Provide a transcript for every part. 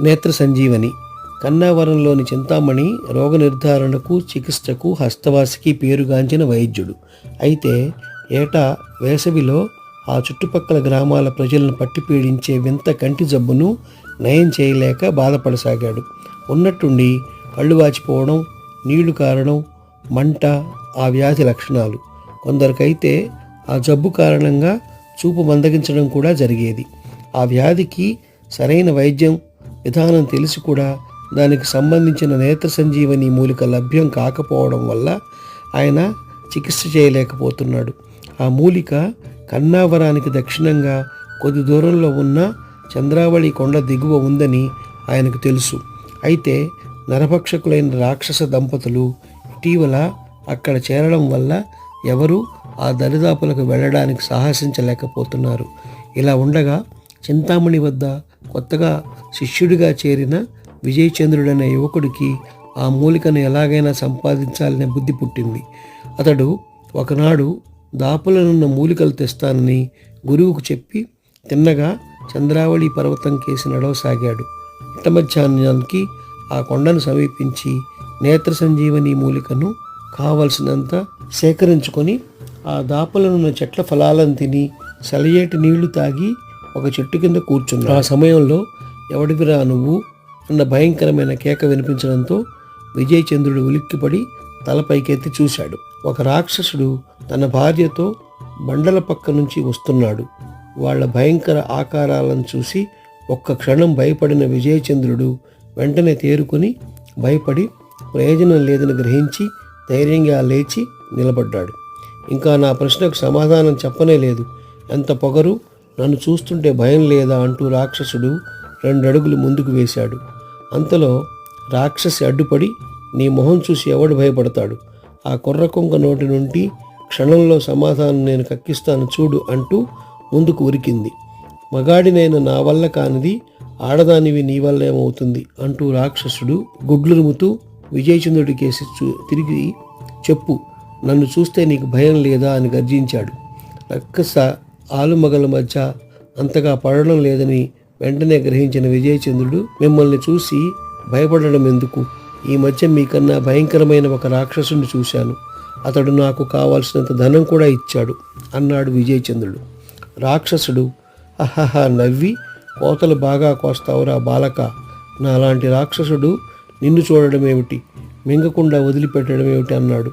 నేత్ర సంజీవని. కన్నావరంలోని చింతామణి రోగ నిర్ధారణకు, చికిత్సకు, హస్తవాసికి పేరుగాంచిన వైద్యుడు. అయితే ఏటా వేసవిలో ఆ చుట్టుపక్కల గ్రామాల ప్రజలను పట్టి పీడించే వింత కంటి జబ్బును నయం చేయలేక బాధపడసాగాడు. ఉన్నట్టుండి కళ్ళు వాచిపోవడం, నీళ్లు కారడం, మంట ఆ వ్యాధి లక్షణాలు. కొందరికైతే ఆ జబ్బు కారణంగా చూపు మందగించడం కూడా జరిగేది. ఆ వ్యాధికి సరైన వైద్యం విధానం తెలిసి కూడా దానికి సంబంధించిన నేత్ర సంజీవని మూలిక లభ్యం కాకపోవడం వల్ల ఆయన చికిత్స చేయలేకపోతున్నాడు. ఆ మూలిక కన్నావరానికి దక్షిణంగా కొద్ది దూరంలో ఉన్న చంద్రావళి కొండ దిగువ ఉందని ఆయనకు తెలుసు. అయితే నరభక్షకులైన రాక్షస దంపతులు ఇటీవల అక్కడ చేరడం వల్ల ఎవరూ ఆ దరిదాపులకు వెళ్ళడానికి సాహసించలేకపోతున్నారు. ఇలా ఉండగా చింతామణి వద్ద కొత్తగా శిష్యుడిగా చేరిన విజయచంద్రుడనే యువకుడికి ఆ మూలికను ఎలాగైనా సంపాదించాలనే బుద్ధి పుట్టింది. అతడు ఒకనాడు దాపులనున్న మూలికలు తెస్తానని గురువుకు చెప్పి తిన్నగా చంద్రావళి పర్వతం కేసి నడవసాగాడు. మిట్ట మధ్యాహ్నానికి ఆ కొండను సమీపించి నేత్ర సంజీవని మూలికను కావలసినంత సేకరించుకొని ఆ దాపలనున్న చెట్ల ఫలాలను తిని సెలయేటి నీళ్లు తాగి ఒక చెట్టు కింద కూర్చున్నాడు. ఆ సమయంలో ఎవడివిరా నువ్వు అన్న భయంకరమైన కేక వినిపించడంతో విజయచంద్రుడు ఉలిక్కిపడి తల పైకెత్తి చూశాడు. ఒక రాక్షసుడు తన భార్యతో బండల పక్క నుంచి వస్తున్నాడు. వాళ్ళ భయంకర ఆకారాలను చూసి ఒక్క క్షణం భయపడిన విజయచంద్రుడు వెంటనే తేరుకుని భయపడి ప్రయోజనం లేదని గ్రహించి ధైర్యంగా లేచి నిలబడ్డాడు. ఇంకా నా ప్రశ్నకు సమాధానం చెప్పనే లేదు, ఎంత పొగరు, నన్ను చూస్తుంటే భయం లేదా అంటూ రాక్షసుడు 2 అడుగులు ముందుకు వేశాడు. అంతలో రాక్షసి అడ్డుపడి, నీ మొహం చూసి ఎవడు భయపడతాడు, ఆ కుర్రకొంక నోటి నుండి క్షణంలో సమాధానం నేను కక్కిస్తాను చూడు అంటూ ముందుకు ఉరికింది. మగాడినైన నా వల్ల కానిది ఆడదానివి నీ వల్ల ఏమవుతుంది అంటూ రాక్షసుడు గుడ్లురుముతూ విజయచంద్రుడి కేసి తిరిగి చెప్పు, నన్ను చూస్తే నీకు భయం లేదా అని గర్జించాడు. రక్కస ఆలుమగల మధ్య అంతగా పడడం లేదని వెంటనే గ్రహించిన విజయచంద్రుడు, మిమ్మల్ని చూసి భయపడడం ఎందుకు, ఈ మధ్య మీకన్నా భయంకరమైన ఒక రాక్షసుని చూశాను, అతడు నాకు కావాల్సినంత ధనం కూడా ఇచ్చాడు అన్నాడు విజయచంద్రుడు. రాక్షసుడు అహహ నవ్వి, కోతలు బాగా కోస్తావురా బాలక, నాలాంటి రాక్షసుడు నిన్ను చూడడం ఏమిటి, మింగకుండా వదిలిపెట్టడం ఏమిటి అన్నాడు.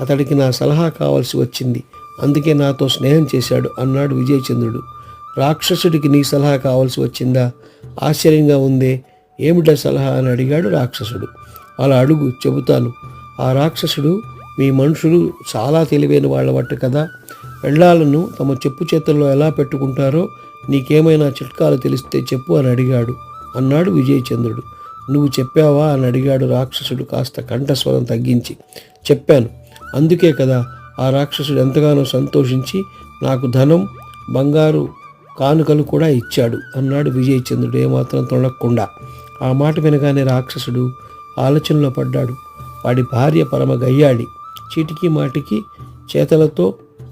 అతడికి నా సలహా కావాల్సి వచ్చింది, అందుకే నాతో స్నేహం చేశాడు అన్నాడు విజయచంద్రుడు. రాక్షసుడికి నీ సలహా కావాల్సి వచ్చిందా, ఆశ్చర్యంగా ఉందే, ఏమిటా సలహా అని అడిగాడు రాక్షసుడు. అలా అడుగు, చెబుతాను. ఆ రాక్షసుడు, మీ మనుషులు చాలా తెలివైన వాళ్ళవట్టు కదా, పెళ్ళాలను తమ చెప్పు చేతుల్లో ఎలా పెట్టుకుంటారో నీకేమైనా చిట్కాలు తెలిస్తే చెప్పు అని అడిగాడు అన్నాడు విజయచంద్రుడు. నువ్వు చెప్పావా అని అడిగాడు రాక్షసుడు కాస్త కంఠస్వరం తగ్గించి. చెప్పాను, అందుకే కదా ఆ రాక్షసుడు ఎంతగానో సంతోషించి నాకు ధనం, బంగారు కానుకలు కూడా ఇచ్చాడు అన్నాడు విజయచంద్రుడు ఏమాత్రం తొణక్కుండా. ఆ మాట వినగానే రాక్షసుడు ఆలోచనలో పడ్డాడు. వాడి భార్య పరమ గయ్యాడి, చీటికి మాటికి చేతలతో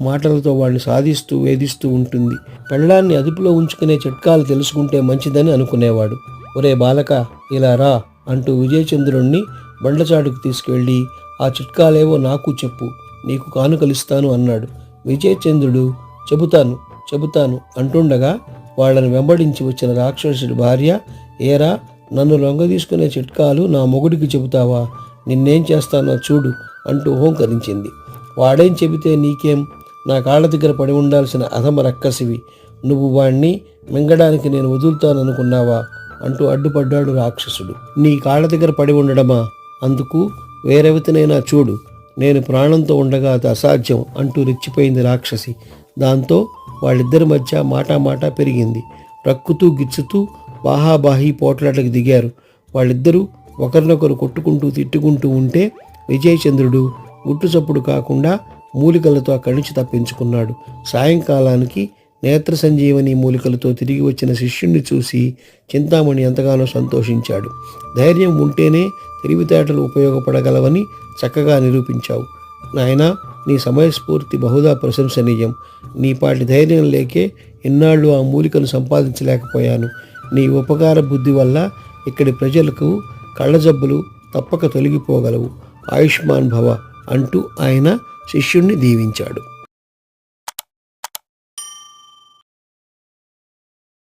మాటలతో వాడిని సాధిస్తూ వేధిస్తూ ఉంటుంది. పెళ్ళాన్ని అదుపులో ఉంచుకునే చిట్కాలు తెలుసుకుంటే మంచిదని అనుకునేవాడు. ఒరే బాలక, ఇలా రా అంటూ విజయచంద్రుణ్ణి బండ్లచాటుకు తీసుకెళ్ళి ఆ చిట్కాలేవో నాకు చెప్పు, నీకు కానుకలిస్తాను అన్నాడు. విజయచంద్రుడు చెబుతాను అంటుండగా వాళ్ళని వెంబడించి వచ్చిన రాక్షసుడి భార్య, ఏరా నన్ను లొంగ తీసుకునే చిట్కాలు నా మొగుడికి చెబుతావా, నిన్నేం చేస్తానో చూడు అంటూ హోంకరించింది. వాడేం చెబితే నీకేం, నా కాళ్ళ దగ్గర పడి ఉండాల్సిన అధమ రక్కసివి, నువ్వు వాణ్ణి మింగడానికి నేను వదులుతాననుకున్నావా అంటూ అడ్డుపడ్డాడు రాక్షసుడు. నీ కాళ్ళ దగ్గర పడి ఉండడమా, అందుకు వేరెవతినైనా చూడు, నేను ప్రాణంతో ఉండగా అది అసాధ్యం అంటూ రెచ్చిపోయింది రాక్షసి. దాంతో వాళ్ళిద్దరి మధ్య మాటా పెరిగింది. రక్కుతూ గిచ్చుతూ బాహాబాహి పోట్లాటకు దిగారు. వాళ్ళిద్దరూ ఒకరినొకరు కొట్టుకుంటూ తిట్టుకుంటూ ఉంటే విజయచంద్రుడు గుట్టు చప్పుడు కాకుండా మూలికలతో అక్కడి నుంచి తప్పించుకున్నాడు. సాయంకాలానికి నేత్ర సంజీవని మూలికలతో తిరిగి వచ్చిన శిష్యుణ్ణి చూసి చింతామణి ఎంతగానో సంతోషించాడు. ధైర్యం ఉంటేనే తెలివితేటలు ఉపయోగపడగలవని చక్కగా నిరూపించావు నాయనా, నీ సమయస్ఫూర్తి బహుదా ప్రశంసనీయం. నీపాటి ధైర్యం లేకే ఇన్నాళ్ళు ఆ మూలికను సంపాదించలేకపోయాను. నీ ఉపకార బుద్ధి వల్ల ఇక్కడి ప్రజలకు కళ్ళజబ్బులు తప్పక తొలగిపోగలవు. ఆయుష్మాన్ భవ అంటూ ఆయన శిష్యుణ్ణి దీవించాడు.